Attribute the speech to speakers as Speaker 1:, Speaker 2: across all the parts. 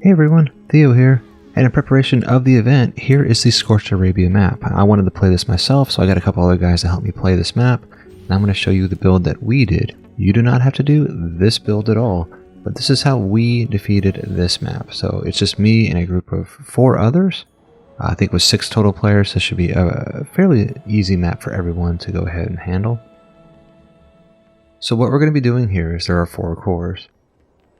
Speaker 1: Hey everyone, Theo here, and in preparation of the event, here is the Scorched Arabia map. I wanted to play this myself, so I got a couple other guys to help me play this map, and I'm going to show you the build that we did. You do not have to do this build at all, but this is how we defeated this map. So it's just me and a group of 4 others. I think with 6 total players, this should be a fairly easy map for everyone to go ahead and handle. So what we're going to be doing here is there are 4 cores.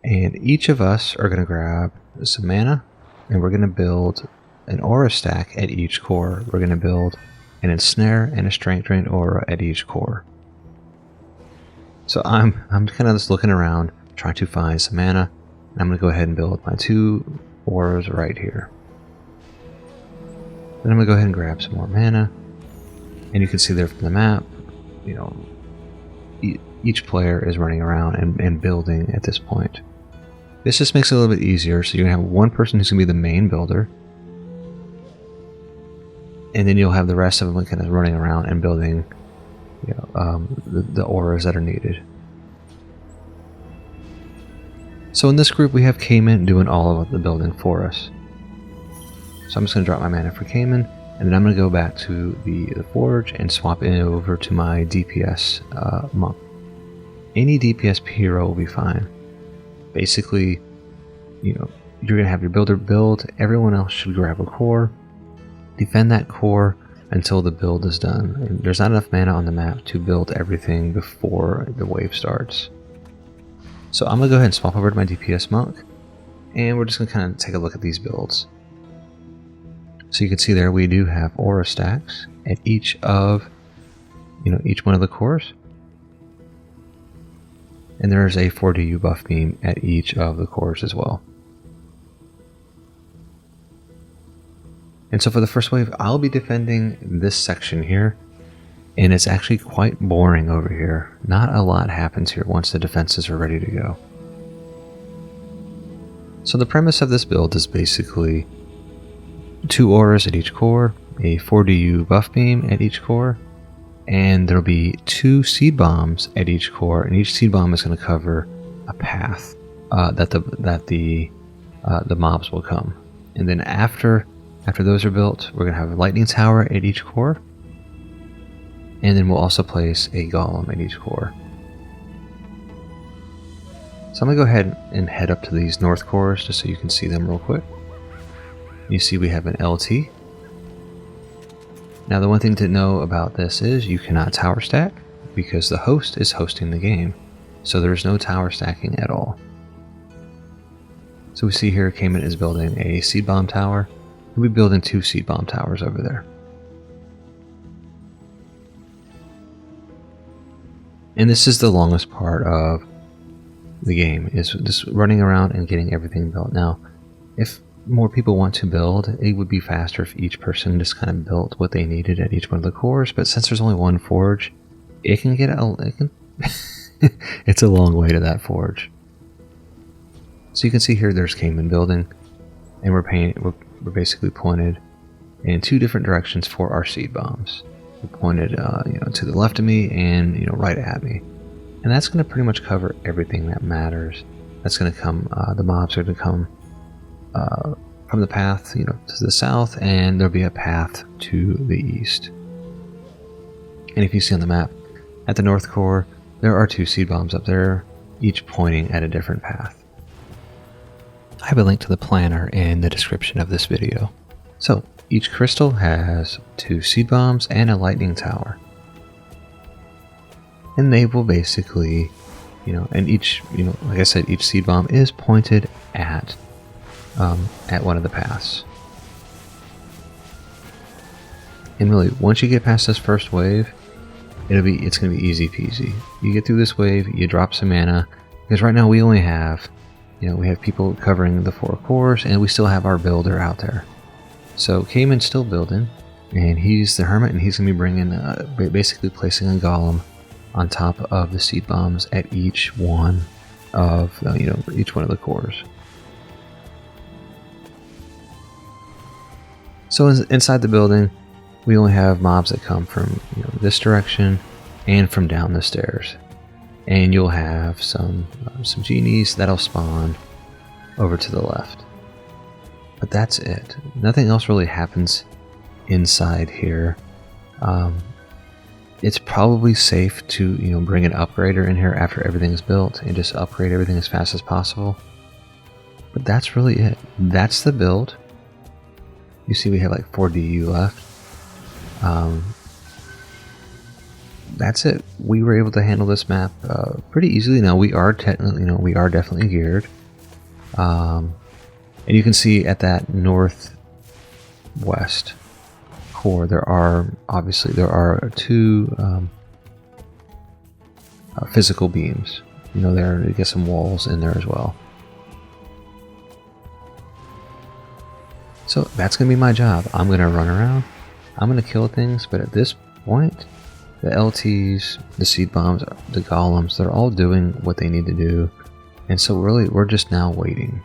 Speaker 1: And each of us are going to grab some mana, and we're going to build an aura stack at each core. We're going to build an ensnare and a strength drain aura at each core. So I'm kind of just looking around, trying to find some mana, and I'm going to go ahead and build my 2 auras right here. Then I'm going to go ahead and grab some more mana, and you can see there from the map, you know, each player is running around and building at this point. This just makes it a little bit easier, so you're going to have one person who's going to be the main builder, and then you'll have the rest of them kind of running around and building, you know, the auras that are needed. So in this group we have Cayman doing all of the building for us. So I'm just going to drop my mana for Cayman, and then I'm going to go back to the forge and swap it over to my DPS monk. Any DPS hero will be fine. Basically, you know, you're going to have your builder build, everyone else should grab a core, defend that core until the build is done. And there's not enough mana on the map to build everything before the wave starts. So I'm going to go ahead and swap over to my DPS monk, and we're just going to kind of take a look at these builds. So you can see there we do have aura stacks at each of, you know, each one of the cores. And there is a 4DU buff beam at each of the cores as well. And so for the first wave, I'll be defending this section here. And it's actually quite boring over here. Not a lot happens here once the defenses are ready to go. So the premise of this build is basically 2 auras at each core, a 4DU buff beam at each core, and there'll be 2 seed bombs at each core, and each seed bomb is going to cover a path that the mobs will come. And then after those are built, we're going to have a lightning tower at each core, and then we'll also place a golem at each core. So I'm going to go ahead and head up to these north cores just so you can see them real quick. You see we have an LT. Now the one thing to know about this is you cannot tower stack because the host is hosting the game. So there's no tower stacking at all. So we see here Cayman is building a seed bomb tower. We'll be building 2 seed bomb towers over there. And this is the longest part of the game, is just running around and getting everything built. Now, if more people want to build, it would be faster if each person just kind of built what they needed at each one of the cores, but since there's only one forge, it can get it's a long way to that forge. So you can see here there's Cayman building, and we're basically pointed in 2 different directions for our seed bombs. We're pointed you know, to the left of me and, you know, right at me, and that's going to pretty much cover everything that matters. That's going to come, the mobs are going to come from the path, you know, to the south, and there'll be a path to the east. And if you see on the map, at the north core, there are 2 seed bombs up there, each pointing at a different path. I have a link to the planner in the description of this video. So each crystal has 2 seed bombs and a lightning tower, and they will basically, you know, and each, you know, like I said, each seed bomb is pointed at one of the paths. And really, once you get past this first wave, it's going to be easy peasy. You get through this wave, you drop some mana, because right now we only have, you know, we have people covering the 4 cores, and we still have our builder out there. So Cayman's still building, and he's the hermit, and he's going to be bringing, basically placing a golem on top of the seed bombs at each one of, you know, each one of the cores. So inside the building, we only have mobs that come from, you know, this direction and from down the stairs. And you'll have some genies that'll spawn over to the left. But that's it. Nothing else really happens inside here. It's probably safe to, bring an upgrader in here after everything's built and just upgrade everything as fast as possible. But that's really it. That's the build. You see we have like 4 DU left. That's it. We were able to handle this map pretty easily. Now we are technically, we are definitely geared. And you can see at that northwest core, there are 2 physical beams. There you get some walls in there as well. So that's gonna be my job. I'm gonna run around. I'm gonna kill things, but at this point, the LTs, the seed bombs, the golems, they're all doing what they need to do. And so really, we're just now waiting.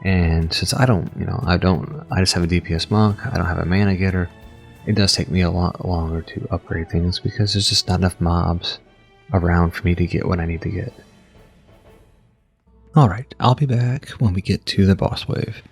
Speaker 1: And since I just have a DPS monk, I don't have a mana getter, it does take me a lot longer to upgrade things because there's just not enough mobs around for me to get what I need to get. Alright, I'll be back when we get to the boss wave.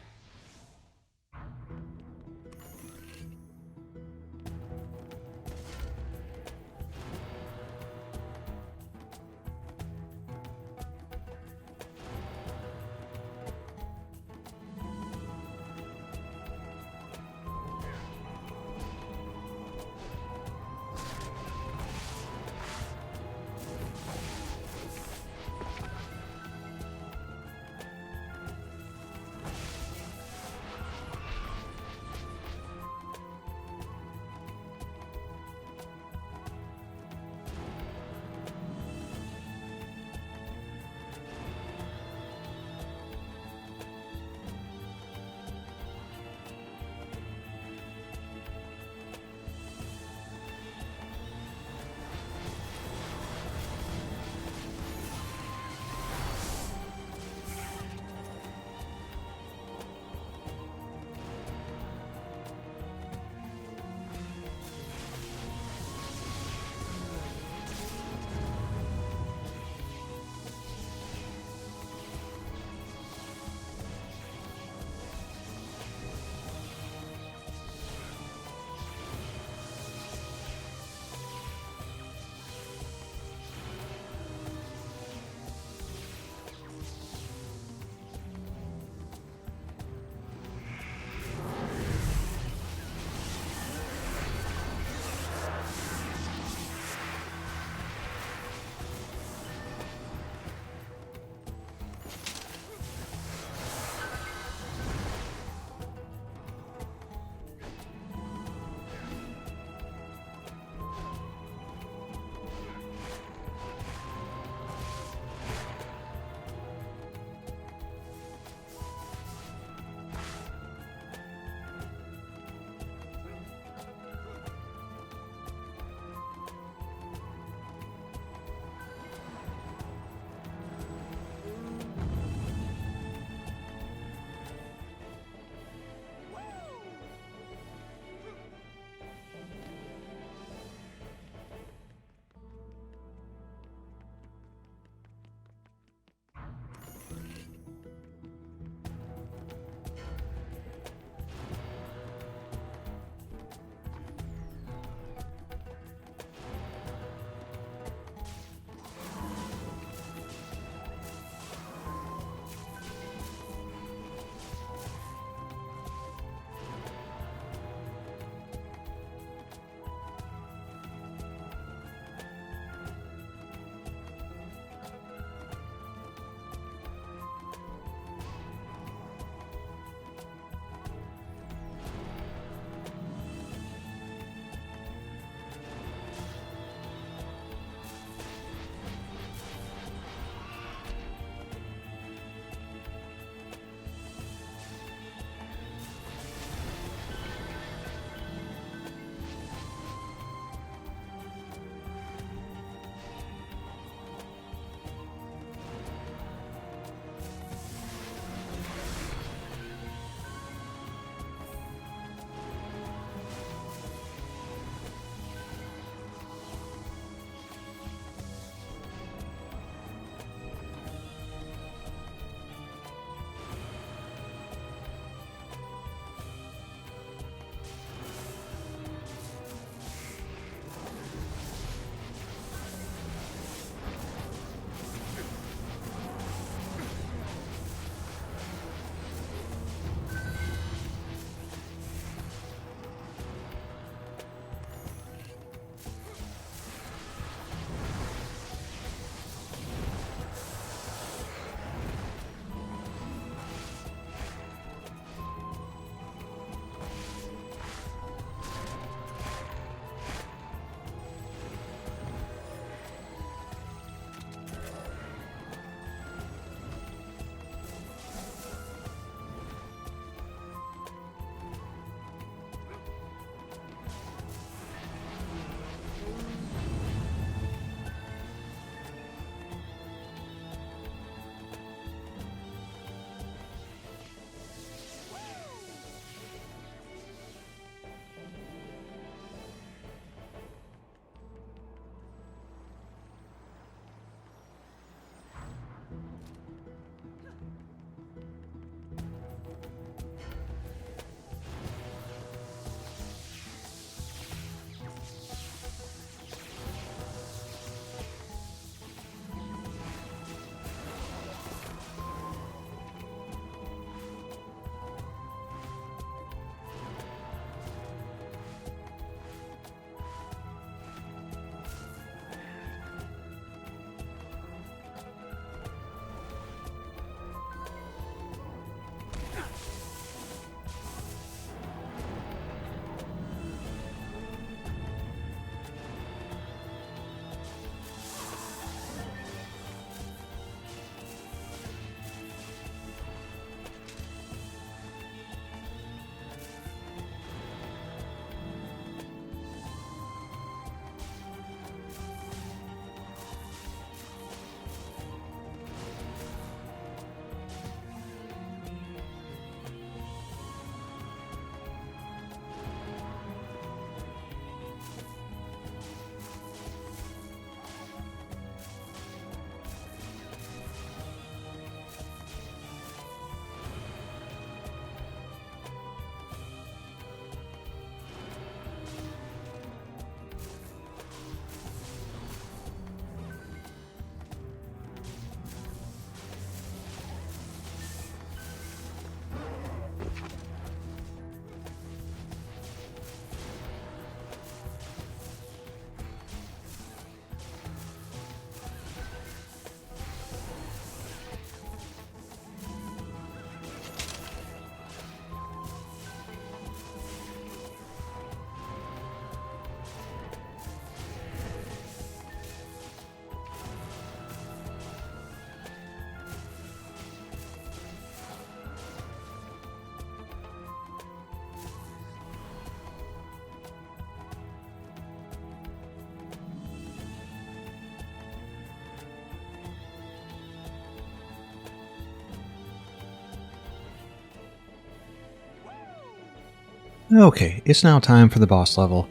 Speaker 1: Okay, it's now time for the boss level,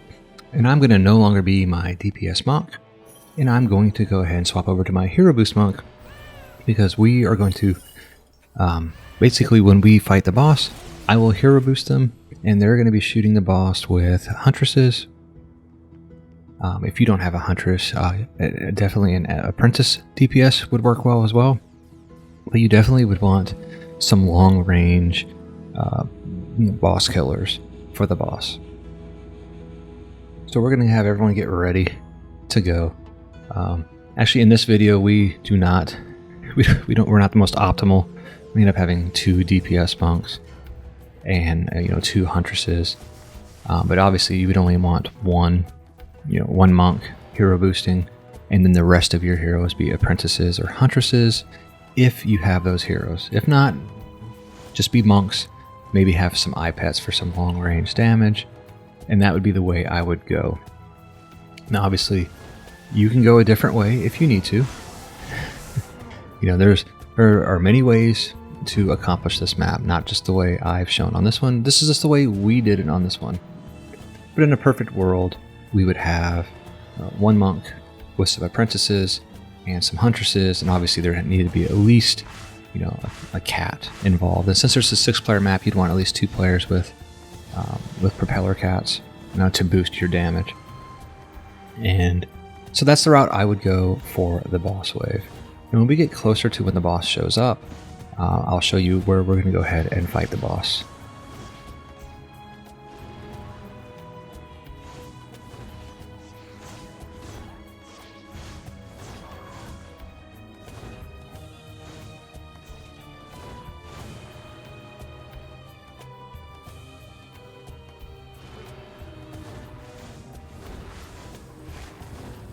Speaker 1: and I'm going to no longer be my DPS monk, and I'm going to go ahead and swap over to my hero boost monk, because we are going to, basically when we fight the boss, I will hero boost them, and they're going to be shooting the boss with huntresses. If you don't have a huntress, definitely an apprentice DPS would work well as well, but you definitely would want some long range boss killers for the boss. So we're going to have everyone get ready to go. Actually, in this video, we're not the most optimal. We end up having 2 DPS monks and 2 huntresses, but obviously you would only want one monk hero boosting, and then the rest of your heroes be apprentices or huntresses if you have those heroes. If not, just be monks. Maybe have some eye pets for some long range damage, and that would be the way I would go. Now obviously you can go a different way if you need to. There are many ways to accomplish this map, not just the way I've shown on this one. This is just the way we did it on this one. But in a perfect world, we would have one monk with some apprentices and some huntresses, and obviously there needed to be at least a cat involved. And since there's a 6-player map, you'd want at least 2 players with propeller cats to boost your damage. And so that's the route I would go for the boss wave. And when we get closer to when the boss shows up, I'll show you where we're going to go ahead and fight the boss.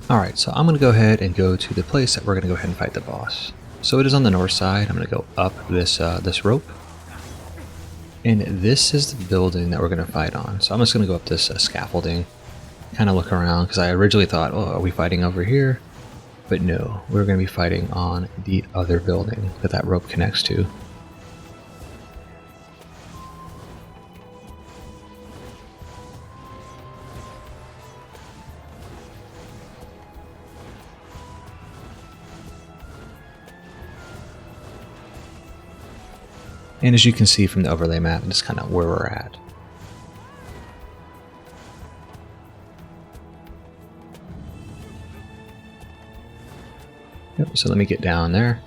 Speaker 1: Alright, so I'm going to go ahead and go to the place that we're going to go ahead and fight the boss. So it is on the north side. I'm going to go up this rope. And this is the building that we're going to fight on. So I'm just going to go up this scaffolding, kind of look around, because I originally thought, oh, are we fighting over here? But no, we're going to be fighting on the other building that rope connects to. And as you can see from the overlay map, it's kind of where we're at. Yep, so let me get down there.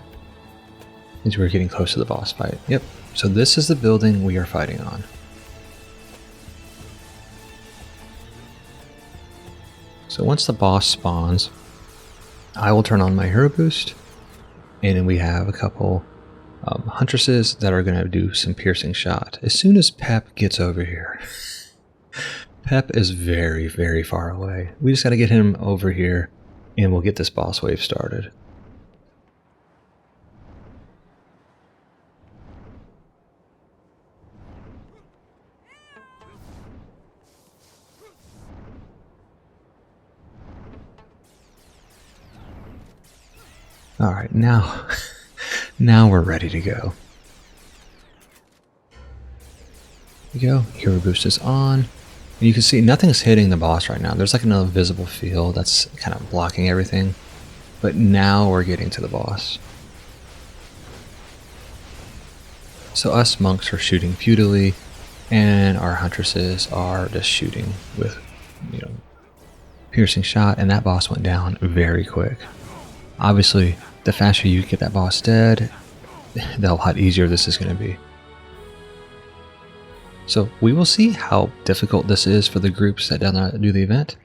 Speaker 1: As we're getting close to the boss fight. Yep, so this is the building we are fighting on. So once the boss spawns, I will turn on my hero boost, and then we have a couple huntresses that are going to do some piercing shot. As soon as Pep gets over here, Pep is very, very far away. We just got to get him over here, and we'll get this boss wave started. All right, now we're ready to go. There we go. Hero boost is on. And you can see nothing's hitting the boss right now. There's like an invisible field that's kind of blocking everything. But now we're getting to the boss. So us monks are shooting futilely, and our huntresses are just shooting with, piercing shot, and that boss went down very quick. Obviously, the faster you get that boss dead, the lot easier this is going to be. So we will see how difficult this is for the groups that do the event,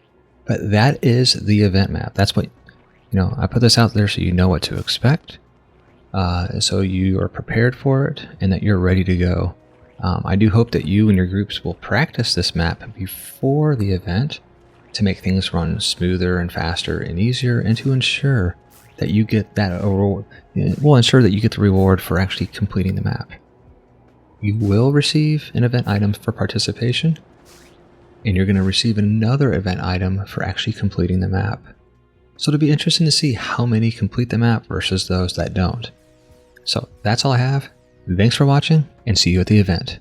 Speaker 1: but that is the event map. That's what, I put this out there so you know what to expect, so you are prepared for it and that you're ready to go. I do hope that you and your groups will practice this map before the event to make things run smoother and faster and easier, and to ensure that you get that reward. We'll ensure that you get the reward for actually completing the map. You will receive an event item for participation, and you're going to receive another event item for actually completing the map. So it'll be interesting to see how many complete the map versus those that don't. So that's all I have. Thanks for watching, and see you at the event.